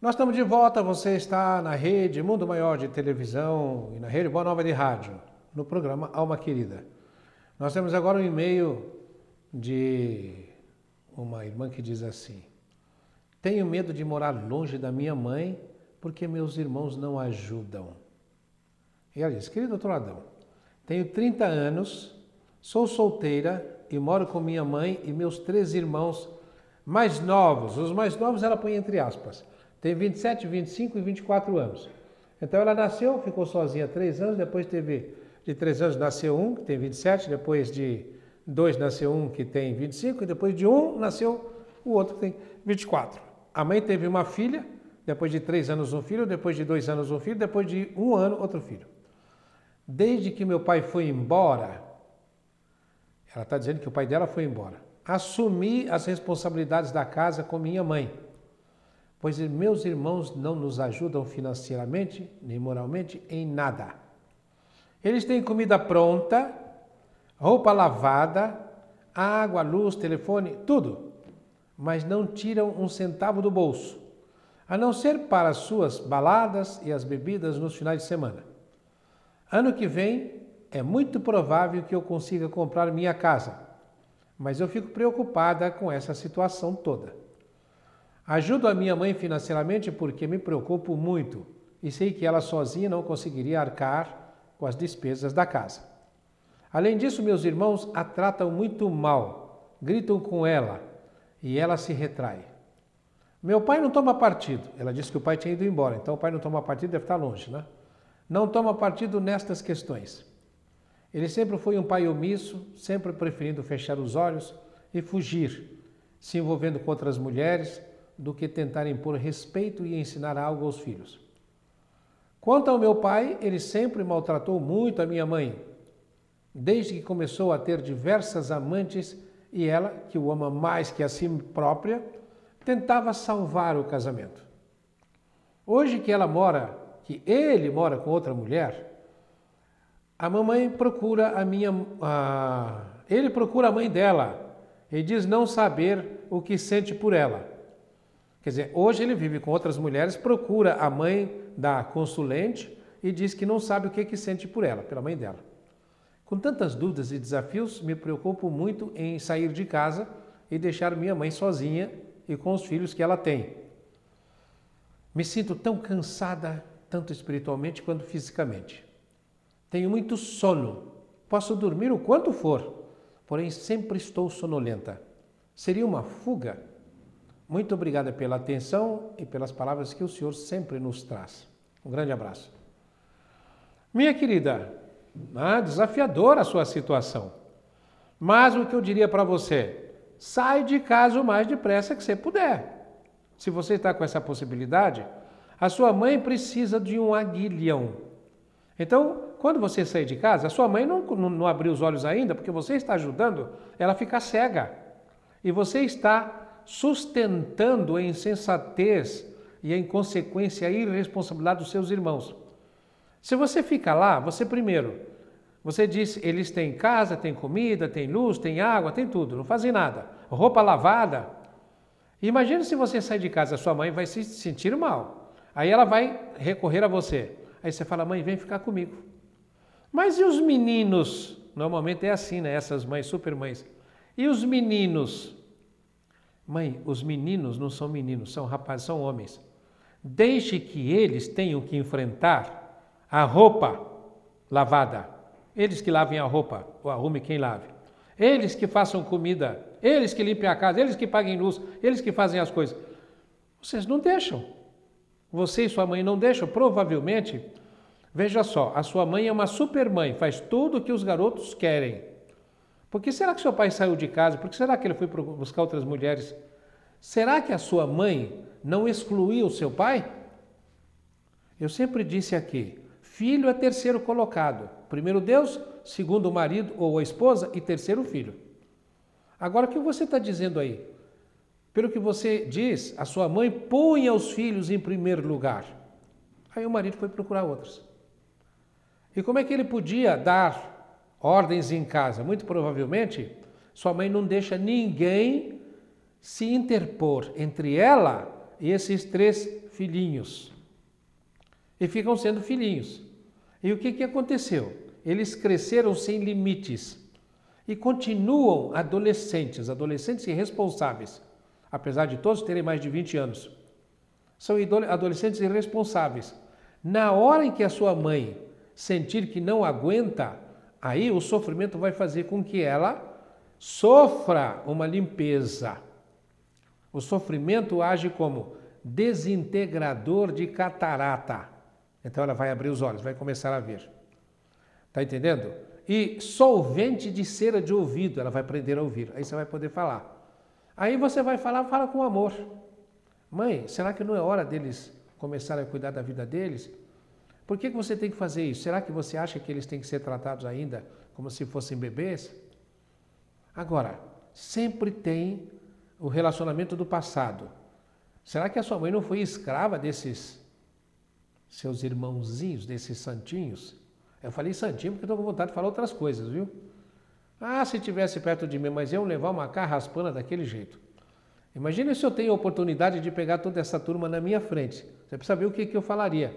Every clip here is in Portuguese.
Nós estamos de volta, você está na rede Mundo Maior de televisão e na rede Boa Nova de rádio, no programa Alma Querida. Nós temos agora um e-mail de uma irmã que diz assim: tenho medo de morar longe da minha mãe porque meus irmãos não ajudam. E ela diz: querido doutor Adão, tenho 30 anos, sou solteira e moro com minha mãe e meus 3 irmãos mais novos. Os mais novos ela põe entre aspas. Tem 27, 25 e 24 anos. Então ela nasceu, ficou sozinha 3 anos, depois teve de 3 anos nasceu um, que tem 27, depois de 2 nasceu um que tem 25, e depois de um nasceu o outro que tem 24. A mãe teve uma filha, depois de 3 anos um filho, depois de 2 anos um filho, depois de 1 ano outro filho. Desde que meu pai foi embora, ela está dizendo que o pai dela foi embora, assumi as responsabilidades da casa com minha mãe, pois meus irmãos não nos ajudam financeiramente nem moralmente em nada. Eles têm comida pronta, roupa lavada, água, luz, telefone, tudo, mas não tiram um centavo do bolso, a não ser para as suas baladas e as bebidas nos finais de semana. Ano que vem é muito provável que eu consiga comprar minha casa, mas eu fico preocupada com essa situação toda. Ajudo a minha mãe financeiramente porque me preocupo muito e sei que ela sozinha não conseguiria arcar com as despesas da casa. Além disso, meus irmãos a tratam muito mal, gritam com ela e ela se retrai. Meu pai não toma partido. Ela disse que o pai tinha ido embora, então o pai não toma partido, deve estar longe, né? Não toma partido nestas questões. Ele sempre foi um pai omisso, sempre preferindo fechar os olhos e fugir, se envolvendo com outras mulheres, do que tentar impor respeito e ensinar algo aos filhos. Quanto ao meu pai, ele sempre maltratou muito a minha mãe, desde que começou a ter diversas amantes e ela, que o ama mais que a si própria, tentava salvar o casamento. Hoje que ele mora com outra mulher, a mamãe procura ele procura a mãe dela e diz não saber o que sente por ela. Quer dizer, hoje ele vive com outras mulheres, procura a mãe da consulente e diz que não sabe o que sente por ela, pela mãe dela. Com tantas dúvidas e desafios, me preocupo muito em sair de casa e deixar minha mãe sozinha e com os filhos que ela tem. Me sinto tão cansada, tanto espiritualmente quanto fisicamente. Tenho muito sono, posso dormir o quanto for, porém sempre estou sonolenta. Seria uma fuga? Muito obrigada pela atenção e pelas palavras que o Senhor sempre nos traz. Um grande abraço. Minha querida, desafiadora a sua situação. Mas o que eu diria para você? Sai de casa o mais depressa que você puder. Se você está com essa possibilidade, a sua mãe precisa de um aguilhão. Então, quando você sair de casa, a sua mãe não abriu os olhos ainda, porque você está ajudando ela a ficar cega. E você está sustentando a insensatez e a inconsequência e a irresponsabilidade dos seus irmãos. Se você fica lá, você diz, eles têm casa, têm comida, têm luz, têm água, têm tudo, não fazem nada. Roupa lavada. Imagina se você sair de casa, a sua mãe vai se sentir mal. Aí ela vai recorrer a você. Aí você fala, mãe, vem ficar comigo. Mas e os meninos? Normalmente é assim, né? Essas mães, super mães. E os meninos? Mãe, os meninos não são meninos, são rapazes, são homens. Deixe que eles tenham que enfrentar a roupa lavada. Eles que lavem a roupa, ou arrume quem lave. Eles que façam comida, eles que limpem a casa, eles que paguem luz, eles que fazem as coisas. Vocês não deixam. Você e sua mãe não deixam. Provavelmente, veja só, a sua mãe é uma super mãe, faz tudo o que os garotos querem. Por que será que seu pai saiu de casa? Por que será que ele foi buscar outras mulheres? Será que a sua mãe não excluiu o seu pai? Eu sempre disse aqui, filho é terceiro colocado. Primeiro Deus, segundo o marido ou a esposa e terceiro filho. Agora, o que você está dizendo aí? Pelo que você diz, a sua mãe punha os filhos em primeiro lugar. Aí o marido foi procurar outros. E como é que ele podia dar ordens em casa? Muito provavelmente, sua mãe não deixa ninguém se interpor entre ela e esses 3 filhinhos. E ficam sendo filhinhos. E o que aconteceu? Eles cresceram sem limites e continuam adolescentes irresponsáveis, apesar de todos terem mais de 20 anos. São adolescentes irresponsáveis. Na hora em que a sua mãe sentir que não aguenta, aí o sofrimento vai fazer com que ela sofra uma limpeza. O sofrimento age como desintegrador de catarata. Então ela vai abrir os olhos, vai começar a ver. Está entendendo? E solvente de cera de ouvido, ela vai aprender a ouvir. Aí você vai poder falar. Aí você vai falar, fala com amor. Mãe, será que não é hora deles começarem a cuidar da vida deles? Por que você tem que fazer isso? Será que você acha que eles têm que ser tratados ainda como se fossem bebês? Agora, sempre tem o relacionamento do passado. Será que a sua mãe não foi escrava desses seus irmãozinhos, desses santinhos? Eu falei santinho porque estou com vontade de falar outras coisas, viu? Ah, se estivesse perto de mim, mas eu levar uma carraspana daquele jeito. Imagina se eu tenho a oportunidade de pegar toda essa turma na minha frente. Você precisa saber o que eu falaria.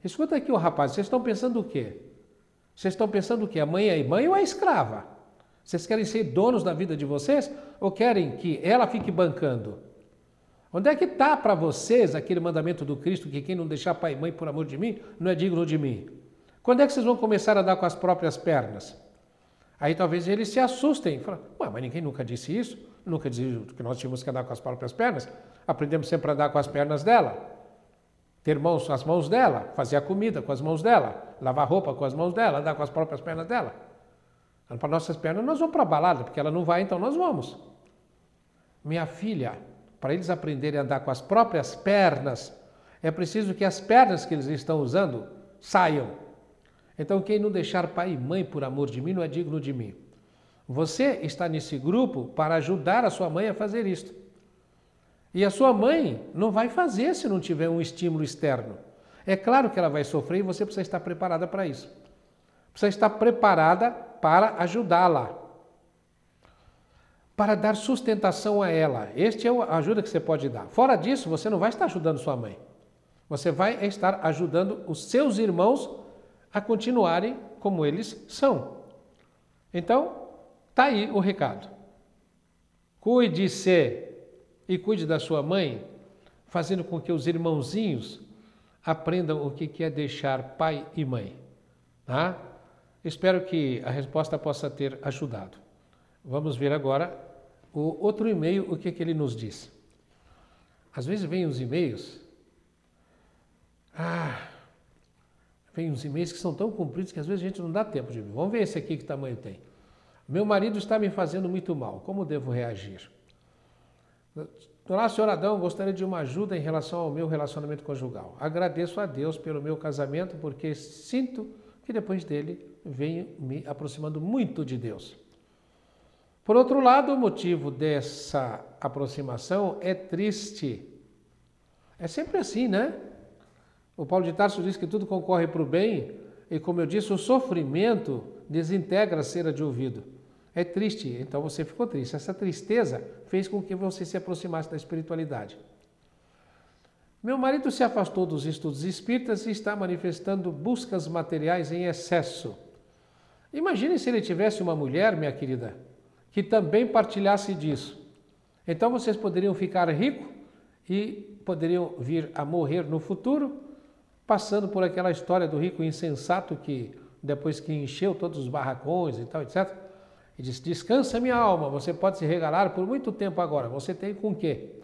Escuta aqui, rapaz, vocês estão pensando o quê? Vocês estão pensando o quê? A mãe é mãe ou é escrava? Vocês querem ser donos da vida de vocês ou querem que ela fique bancando? Onde é que está para vocês aquele mandamento do Cristo que quem não deixar pai e mãe por amor de mim não é digno de mim? Quando é que vocês vão começar a dar com as próprias pernas? Aí talvez eles se assustem. Falam, ué, mas ninguém nunca disse isso. Nunca disse que nós tínhamos que andar com as próprias pernas. Aprendemos sempre a andar com as pernas dela. Ter mãos, as mãos dela. Fazer a comida com as mãos dela. Lavar roupa com as mãos dela. Andar com as próprias pernas dela. Para nossas pernas nós vamos para a balada, porque ela não vai, então nós vamos. Minha filha, para eles aprenderem a andar com as próprias pernas, é preciso que as pernas que eles estão usando saiam. Então, quem não deixar pai e mãe por amor de mim não é digno de mim. Você está nesse grupo para ajudar a sua mãe a fazer isto. E a sua mãe não vai fazer se não tiver um estímulo externo. É claro que ela vai sofrer e você precisa estar preparada para isso. Precisa estar preparada para ajudá-la. Para dar sustentação a ela. Este é a ajuda que você pode dar. Fora disso, você não vai estar ajudando sua mãe. Você vai estar ajudando os seus irmãos a continuarem como eles são. Então, está aí o recado. Cuide-se e cuide da sua mãe, fazendo com que os irmãozinhos aprendam o que é deixar pai e mãe. Tá? Espero que a resposta possa ter ajudado. Vamos ver agora o outro e-mail, o que ele nos diz. Às vezes vem os e-mails... Vem uns e-mails que são tão compridos que às vezes a gente não dá tempo de ver. Vamos ver esse aqui que tamanho tem. Meu marido está me fazendo muito mal. Como devo reagir? Olá, senhor Adão, gostaria de uma ajuda em relação ao meu relacionamento conjugal. Agradeço a Deus pelo meu casamento, porque sinto que depois dele venho me aproximando muito de Deus. Por outro lado, o motivo dessa aproximação é triste. É sempre assim, né? O Paulo de Tarso diz que tudo concorre para o bem e, como eu disse, o sofrimento desintegra a cera de ouvido. É triste, então você ficou triste. Essa tristeza fez com que você se aproximasse da espiritualidade. Meu marido se afastou dos estudos espíritas e está manifestando buscas materiais em excesso. Imagine se ele tivesse uma mulher, minha querida, que também partilhasse disso. Então vocês poderiam ficar ricos e poderiam vir a morrer no futuro, passando por aquela história do rico insensato que, depois que encheu todos os barracões e tal, etc., e disse, descansa minha alma, você pode se regalar por muito tempo agora. Você tem com quê?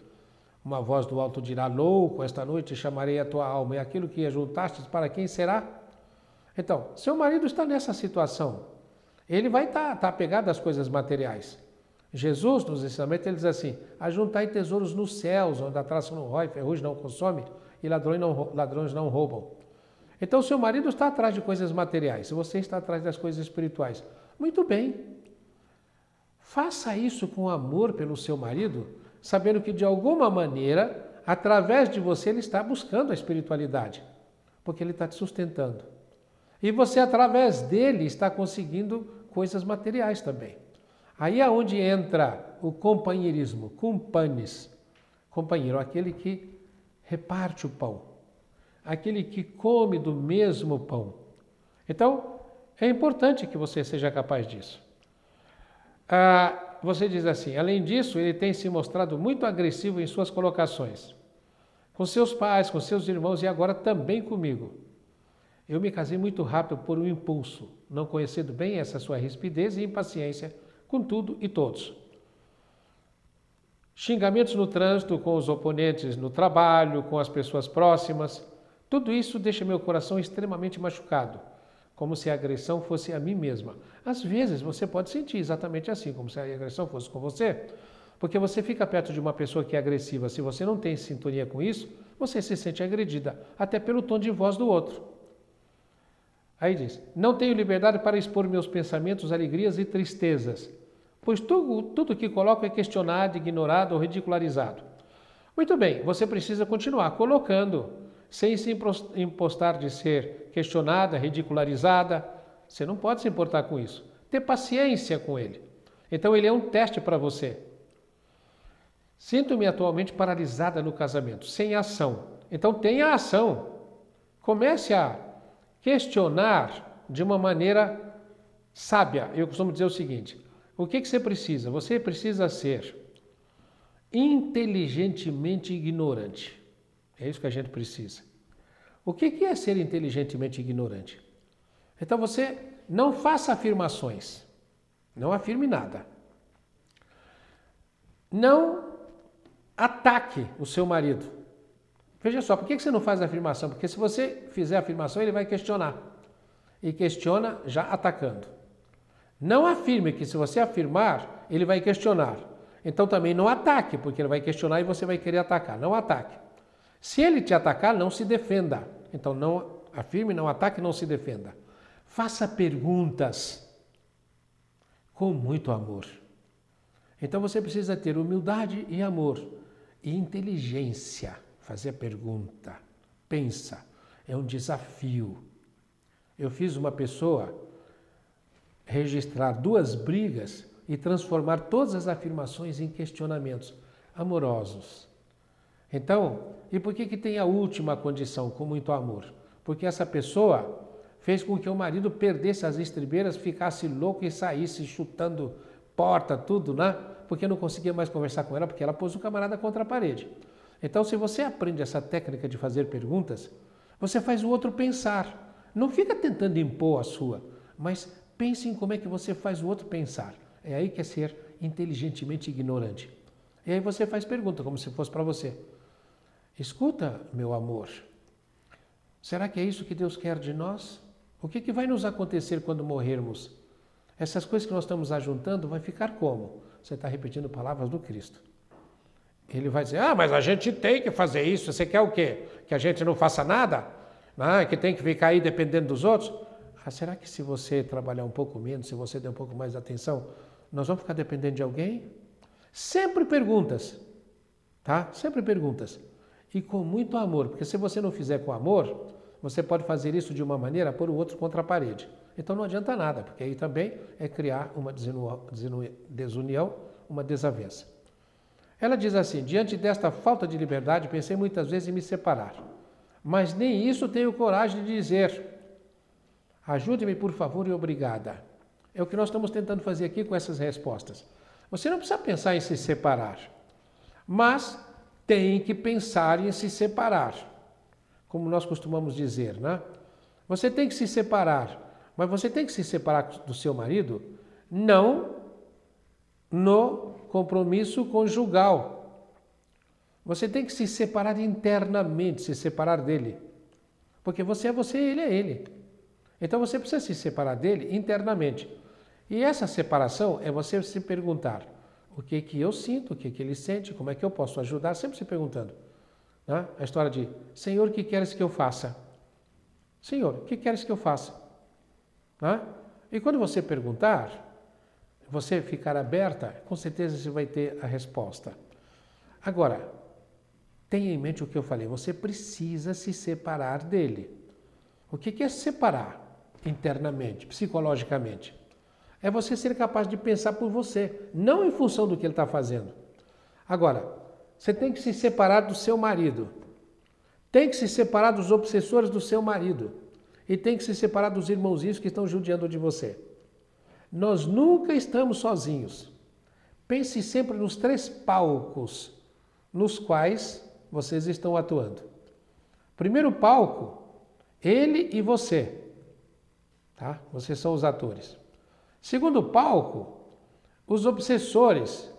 Uma voz do alto dirá, louco, esta noite chamarei a tua alma, e aquilo que ajuntastes, para quem será? Então, seu marido está nessa situação. Ele vai estar apegado às coisas materiais. Jesus, nos ensinamentos, ele diz assim, ajuntai tesouros nos céus, onde a traça não rói, ferrugem não consome, e ladrões não roubam. Então, seu marido está atrás de coisas materiais, você está atrás das coisas espirituais. Muito bem. Faça isso com amor pelo seu marido, sabendo que, de alguma maneira, através de você, ele está buscando a espiritualidade, porque ele está te sustentando. E você, através dele, está conseguindo coisas materiais também. Aí é onde entra o companheirismo, companis, companheiro, aquele que reparte o pão. Aquele que come do mesmo pão. Então, é importante que você seja capaz disso. Você diz assim, além disso, ele tem se mostrado muito agressivo em suas colocações. Com seus pais, com seus irmãos e agora também comigo. Eu me casei muito rápido por um impulso, não conhecendo bem essa sua rispidez e impaciência com tudo e todos. Xingamentos no trânsito, com os oponentes no trabalho, com as pessoas próximas, tudo isso deixa meu coração extremamente machucado, como se a agressão fosse a mim mesma. Às vezes você pode sentir exatamente assim, como se a agressão fosse com você, porque você fica perto de uma pessoa que é agressiva. Se você não tem sintonia com isso, você se sente agredida, até pelo tom de voz do outro. Aí diz, não tenho liberdade para expor meus pensamentos, alegrias e tristezas, pois tudo que coloco é questionado, ignorado ou ridicularizado. Muito bem, você precisa continuar colocando, sem se impostar de ser questionada, ridicularizada. Você não pode se importar com isso. Ter paciência com ele. Então ele é um teste para você. Sinto-me atualmente paralisada no casamento, sem ação. Então tenha ação. Comece a questionar de uma maneira sábia. Eu costumo dizer o seguinte, o que você precisa? Você precisa ser inteligentemente ignorante. É isso que a gente precisa. O que é ser inteligentemente ignorante? Então você não faça afirmações. Não afirme nada. Não ataque o seu marido. Veja só, por que você não faz afirmação? Porque se você fizer afirmação, ele vai questionar. E questiona já atacando. Não afirme que se você afirmar, ele vai questionar. Então também não ataque, porque ele vai questionar e você vai querer atacar. Não ataque. Se ele te atacar, não se defenda. Então não afirme, não ataque, não se defenda. Faça perguntas com muito amor. Então você precisa ter humildade e amor e inteligência. Fazer a pergunta. Pensa. É um desafio. Eu fiz uma pessoa registrar 2 brigas e transformar todas as afirmações em questionamentos amorosos. Então, e por que tem a última condição, com muito amor? Porque essa pessoa fez com que o marido perdesse as estribeiras, ficasse louco e saísse chutando porta, tudo, né? Porque não conseguia mais conversar com ela, porque ela pôs o camarada contra a parede. Então, se você aprende essa técnica de fazer perguntas, você faz o outro pensar. Não fica tentando impor a sua, mas pense em como é que você faz o outro pensar. É aí que é ser inteligentemente ignorante. E aí você faz pergunta, como se fosse para você. Escuta, meu amor, será que é isso que Deus quer de nós? O que vai nos acontecer quando morrermos? Essas coisas que nós estamos ajuntando vai ficar como? Você está repetindo palavras do Cristo. Ele vai dizer, mas a gente tem que fazer isso. Você quer o quê? Que a gente não faça nada? Que tem que ficar aí dependendo dos outros? Será que se você trabalhar um pouco menos, se você der um pouco mais de atenção, nós vamos ficar dependendo de alguém? Sempre perguntas, tá? Sempre perguntas. E com muito amor, porque se você não fizer com amor, você pode fazer isso de uma maneira, pôr o outro contra a parede. Então não adianta nada, porque aí também é criar uma desunião, uma desavença. Ela diz assim, diante desta falta de liberdade, pensei muitas vezes em me separar, mas nem isso tenho coragem de dizer. Ajude-me, por favor, e obrigada. É o que nós estamos tentando fazer aqui com essas respostas. Você não precisa pensar em se separar, mas tem que pensar em se separar, como nós costumamos dizer, né? Você tem que se separar, mas você tem que se separar do seu marido não no compromisso conjugal. Você tem que se separar internamente, se separar dele. Porque você é você e ele é ele. Então você precisa se separar dele internamente. E essa separação é você se perguntar o que eu sinto, o que ele sente, como é que eu posso ajudar, sempre se perguntando. Né? A história de, Senhor, o que queres que eu faça? Senhor, o que queres que eu faça? Né? E quando você perguntar, você ficar aberta, com certeza você vai ter a resposta. Agora, tenha em mente o que eu falei, você precisa se separar dele. O que é se separar internamente, psicologicamente? É você ser capaz de pensar por você, não em função do que ele está fazendo. Agora, você tem que se separar do seu marido. Tem que se separar dos obsessores do seu marido. E tem que se separar dos irmãozinhos que estão judiando de você. Nós nunca estamos sozinhos. Pense sempre nos 3 palcos nos quais vocês estão atuando. Primeiro palco, ele e você. Tá? Vocês são os atores. Segundo palco, os obsessores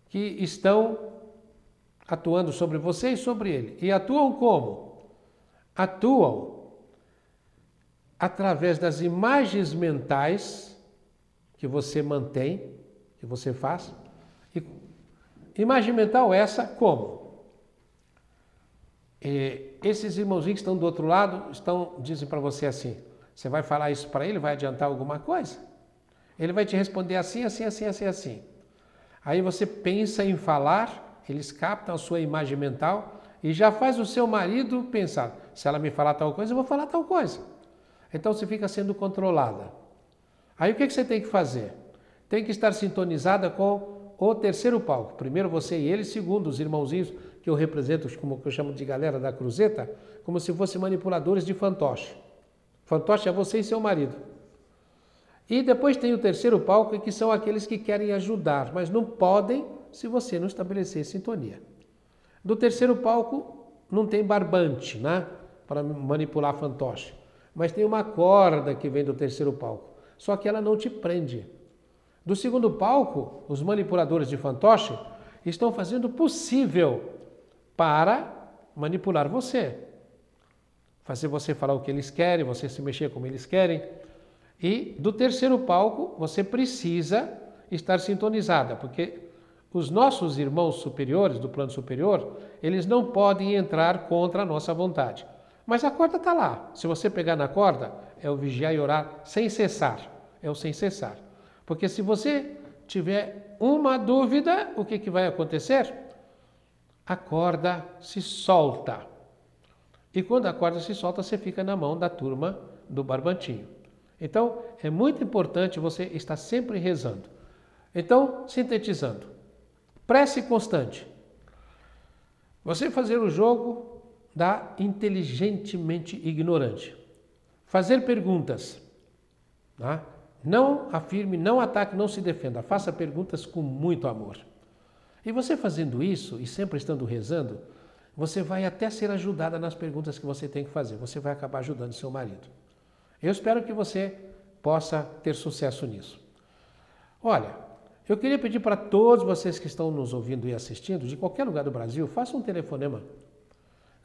que estão atuando sobre você e sobre ele. E atuam como? Atuam através das imagens mentais que você mantém, que você faz. E imagem mental essa como? Esses irmãozinhos que estão do outro lado dizem para você assim, você vai falar isso para ele, vai adiantar alguma coisa? Ele vai te responder assim, assim, assim, assim, assim. Aí você pensa em falar, eles captam a sua imagem mental e já faz o seu marido pensar, se ela me falar tal coisa, eu vou falar tal coisa. Então você fica sendo controlada. Aí o que você tem que fazer? Tem que estar sintonizada com o terceiro palco. Primeiro você e ele, segundo os irmãozinhos que eu represento, como que eu chamo de galera da cruzeta, como se fossem manipuladores de fantoche. Fantoche é você e seu marido. E depois tem o terceiro palco, que são aqueles que querem ajudar, mas não podem se você não estabelecer sintonia. Do terceiro palco não tem barbante, né? Para manipular fantoche. Mas tem uma corda que vem do terceiro palco. Só que ela não te prende. Do segundo palco, os manipuladores de fantoche estão fazendo o possível para manipular você. Fazer você falar o que eles querem, você se mexer como eles querem. E do terceiro palco, você precisa estar sintonizada, porque os nossos irmãos superiores, do plano superior, eles não podem entrar contra a nossa vontade. Mas a corda está lá. Se você pegar na corda, é o vigiar e orar sem cessar. É o sem cessar. Porque se você tiver uma dúvida, o que vai acontecer? A corda se solta. E quando a corda se solta, você fica na mão da turma do barbantinho. Então, é muito importante você estar sempre rezando. Então, sintetizando. Prece constante. Você fazer o jogo da inteligentemente ignorante. Fazer perguntas. Tá? Não afirme, não ataque, não se defenda. Faça perguntas com muito amor. E você fazendo isso, e sempre estando rezando, você vai até ser ajudada nas perguntas que você tem que fazer. Você vai acabar ajudando seu marido. Eu espero que você possa ter sucesso nisso. Olha, eu queria pedir para todos vocês que estão nos ouvindo e assistindo, de qualquer lugar do Brasil, façam um telefonema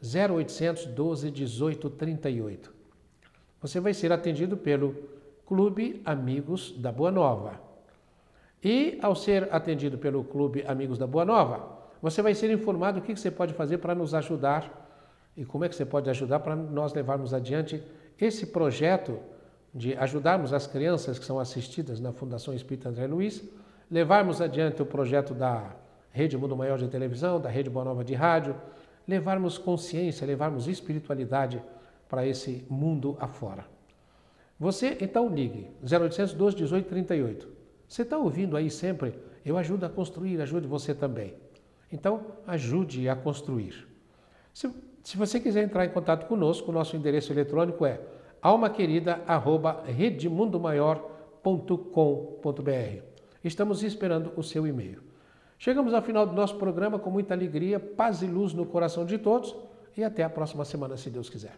0800 12 18 38. Você vai ser atendido pelo Clube Amigos da Boa Nova. E ao ser atendido pelo Clube Amigos da Boa Nova, você vai ser informado o que você pode fazer para nos ajudar e como é que você pode ajudar para nós levarmos adiante esse projeto de ajudarmos as crianças que são assistidas na Fundação Espírita André Luiz, levarmos adiante o projeto da Rede Mundo Maior de Televisão, da Rede Boa Nova de Rádio, levarmos consciência, levarmos espiritualidade para esse mundo afora. Você, então, ligue 0800 12 18 38. Você está ouvindo aí sempre? Eu ajudo a construir, ajude você também. Então, ajude a construir. Se você quiser entrar em contato conosco, o nosso endereço eletrônico é almaquerida@redemundomaior.com.br. Estamos esperando o seu e-mail. Chegamos ao final do nosso programa com muita alegria, paz e luz no coração de todos e até a próxima semana, se Deus quiser.